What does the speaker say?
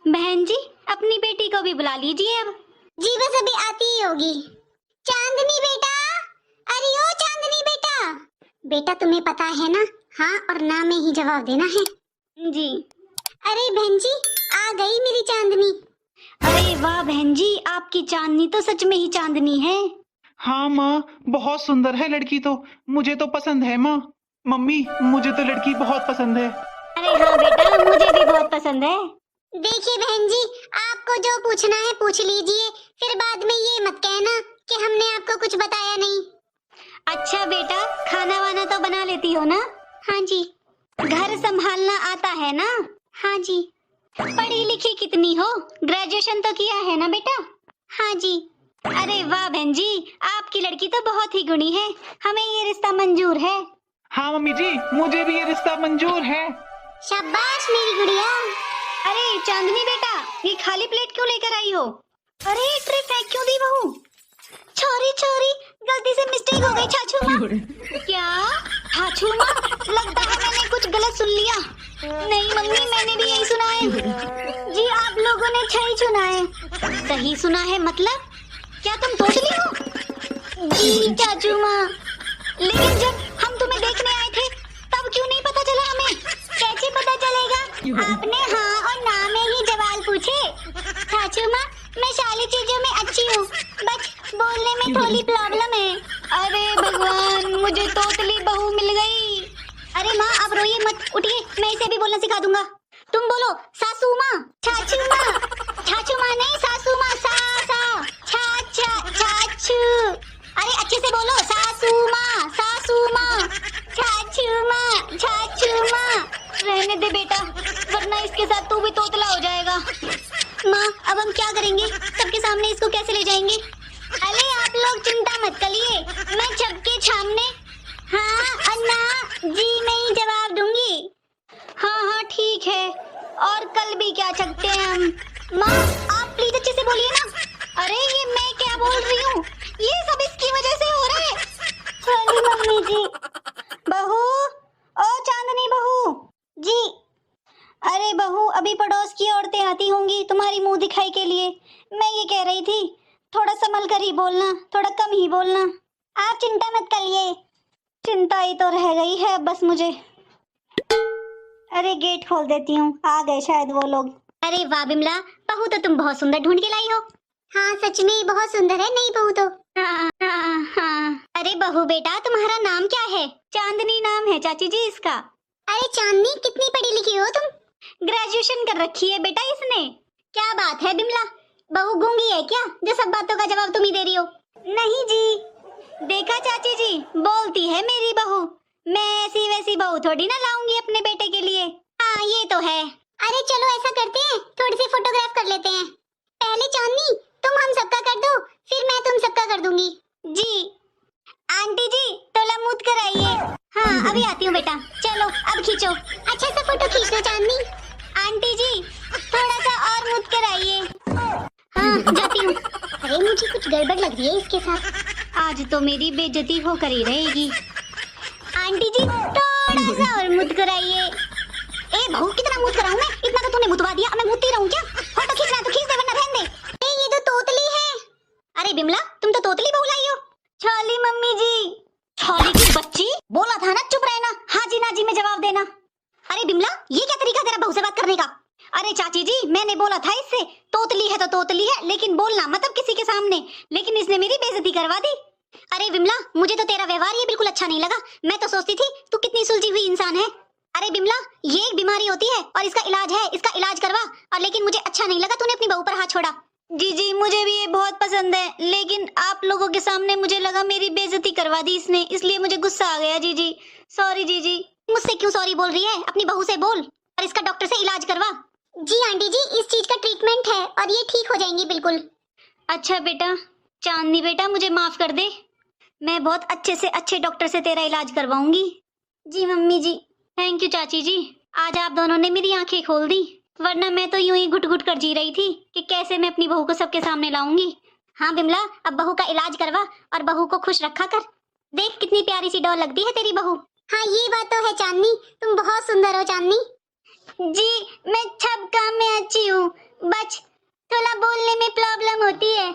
बहन जी, अपनी बेटी को भी बुला लीजिए अब। जी बस अभी आती ही होगी। चांदनी बेटा, अरे ओ चांदनी बेटा। बेटा तुम्हें पता है ना, हाँ और ना में ही जवाब देना है। जी। अरे बहन जी, आ गई मेरी चांदनी। अरे वाह बहन जी, आपकी चांदनी तो सच में ही चांदनी है। हाँ माँ, बहुत सुंदर है लड़की तो। मुझे तो पसंद है माँ। मम्मी, मुझे तो लड़की बहुत पसंद है। अरे हाँ बेटा, मुझे भी बहुत पसंद है। देखिए बहन जी, आपको जो पूछना है पूछ लीजिए, फिर बाद में ये मत कहना कि हमने आपको कुछ बताया नहीं। अच्छा बेटा, खाना वाना तो बना लेती हो ना? हाँ जी। घर संभालना आता है ना? हाँ जी। पढ़ी लिखी कितनी हो? ग्रेजुएशन तो किया है ना बेटा? हाँ जी। अरे वाह बहन जी, आपकी लड़की तो बहुत ही गुणी है। हमें ये रिश्ता मंजूर है। हाँ मम्मी जी, मुझे भी ये रिश्ता मंजूर है। शाबाश मेरी गुड़िया। अरे चांदनी बेटा, ये खाली प्लेट क्यों लेकर आई हो? अरे ट्रे फेंक क्यों दी बहू? छोरी छोरी, गलती से मिस्टेक हो गई छाछू माँ। क्या? छाछू माँ, लगता है मैंने कुछ गलत सुन लिया। नहीं मम्मी, मैंने भी यही सुना है। जी आप लोगों ने सही सुना है। सही सुना है मतलब? क्या तुम तोतली हो? जी चाचू माँ, लेकिन जब हम तुम्हें देखने आए थे तब क्यों नहीं पता चला हमें? कैसे पता चलेगा? आपने हाँ और ना में ही जवाब पूछे। चाचू माँ, मैं सारी चीजों में अच्छी हूँ, बस बोलने में थोड़ी प्रॉब्लम है। अरे भगवान, मुझे तोतली बहू मिल गई। अरे माँ आप रोइए मत, उठिए, मैं इसे भी बोलना सिखा दूंगा। तुम बोलो सासू माँ। छाछू माँ, छाछू माँ नहीं सासू माँ, सा छाछू। अरे अच्छे से बोलो, सासू माँ, सासू माँ, छाछू माँ, छाछू माँ। रहने दे बेटा, वरना इसके साथ तू भी तोतला हो जाएगा। माँ अब हम क्या करेंगे? सबके सामने इसको कैसे ले जाएंगे? अरे आप लोग चिंता मत करिए, मैं सबके सामने हाँ और ना जी में ही जवाब दूंगी। हाँ हाँ ठीक है, और कल भी क्या सकते हैं हम। माँ आप प्लीज अच्छे से बोलिए ना। अरे ये मैं क्या बोल रही हूँ, ये सब इसकी वजह से हो रहा है। सॉरी मम्मी जी। बहू, ओ चांदनी बहू। जी। अरे बहू, अभी पड़ोस की औरतें आती होंगी तुम्हारी मुंह दिखाई के लिए। मैं ये कह रही थी, थोड़ा संभल कर ही बोलना, थोड़ा कम ही बोलना। आप चिंता मत करिए। चिंता ही तो रह गई है बस मुझे। अरे गेट खोल देती हूँ, आ गए शायद वो लोग। अरे वाह बिमला, बहू तो तुम बहुत सुंदर ढूंढ के लाई हो। हाँ सच में बहुत सुंदर है नहीं बहू तो। हाँ हाँ हाँ। अरे बहू बेटा, तुम्हारा नाम क्या है? चांदनी नाम है चाची जी इसका। अरे चांदनी, कितनी पढ़ी लिखी हो तुम? ग्रेजुएशन कर रखी है बेटा इसने। क्या बात है बिमला, बहू गूंगी है क्या जो सब बातों का जवाब तुम ही दे रही हो? नहीं जी, देखा चाची जी, बोलती है मेरी बहू। मैं ऐसी वैसी बहू थोड़ी ना लाऊंगी अपने बेटे के लिए। हाँ ये तो है। अरे चलो ऐसा करते हैं, थोड़ी सी फोटोग्राफ कर लेते हैं। पहले चांदनी तुम हम सबका कर दो, फिर मैं तुम सबका कर दूंगी। जी। आंटी जी तोला मुद कराइए। हाँ अभी आती हूँ बेटा, चलो अब खींचो। अच्छा सा फोटो खींच लो चांदनी। आंटी जी थोड़ा सा और मुद कराइए। हाँ जाती हूँ। अरे मुझे कुछ गड़बड़ लग रही है इसके साथ। आज तो मेरी बेइज्जती होकर ही रहेगी। आंटी जी थोड़ा सा और मुद कराइए। ए बहू कितना मुद कराऊं मैं? इतना तो तूने मुदवा दिया, मैं मुदती रहूं क्या? फोटो खींचना तो खींच दे वरना रहने दे। ए ये तो तोतली है। अरे बिमला, तुम तो तोतली बहू लाई हो। छोली मम्मी जी। छोली की बच्ची, बोला था ना चुप रहना, हाँ जी ना जी में जवाब देना। अरे बिमला, ये क्या तरीका तेरा बहू से बात करने का? अरे चाची जी, मैंने बोला था इससे, तोतली है तो तोतली है, लेकिन बोलना मतलब किसी के सामने। लेकिन इसने मेरी बेइज्जती करवा दी। अरे बिमला, मुझे तो तेरा व्यवहार ये बिल्कुल अच्छा नहीं लगा। मैं तो सोचती थी तू कितनी सुलझी हुई इंसान है। अरे बिमला, ये एक बीमारी होती है और इसका इलाज है, इसका इलाज करवा। और लेकिन मुझे अच्छा नहीं लगा तूने अपनी बहू पर हाथ छोड़ा। जी जी, मुझे भी ये बहुत पसंद है, लेकिन आप लोगों के सामने मुझे लगा मेरी बेइज्जती करवा दी इसने, इसलिए मुझे गुस्सा आ गया। जी जी सॉरी। जी जी। मुझसे क्यों सॉरी बोल रही है? अपनी बहू से बोल और इसका डॉक्टर से इलाज करवा। जी आंटी जी, इस चीज का ट्रीटमेंट है और ये ठीक हो जाएंगी बिल्कुल। अच्छा बेटा, चांदनी बेटा मुझे माफ कर दे, मैं बहुत अच्छे से अच्छे डॉक्टर से तेरा इलाज करवाऊंगी। जी मम्मी जी। थैंक यू चाची जी, आज आप दोनों ने मेरी आंखें खोल दी, वरना मैं तो यूं ही घुट घुट कर जी रही थी कि कैसे मैं अपनी बहू को सबके सामने लाऊंगी। हाँ बिमला, अब बहू का इलाज करवा और बहू को खुश रखा कर। देख कितनी प्यारी सी डॉल लगती है तेरी बहू। हाँ ये बात तो है चांदनी, तुम बहुत सुंदर हो चांदनी। जी मैं सब काम में अच्छी हूँ, बच, थोड़ा बोलने में प्रॉब्लम होती है।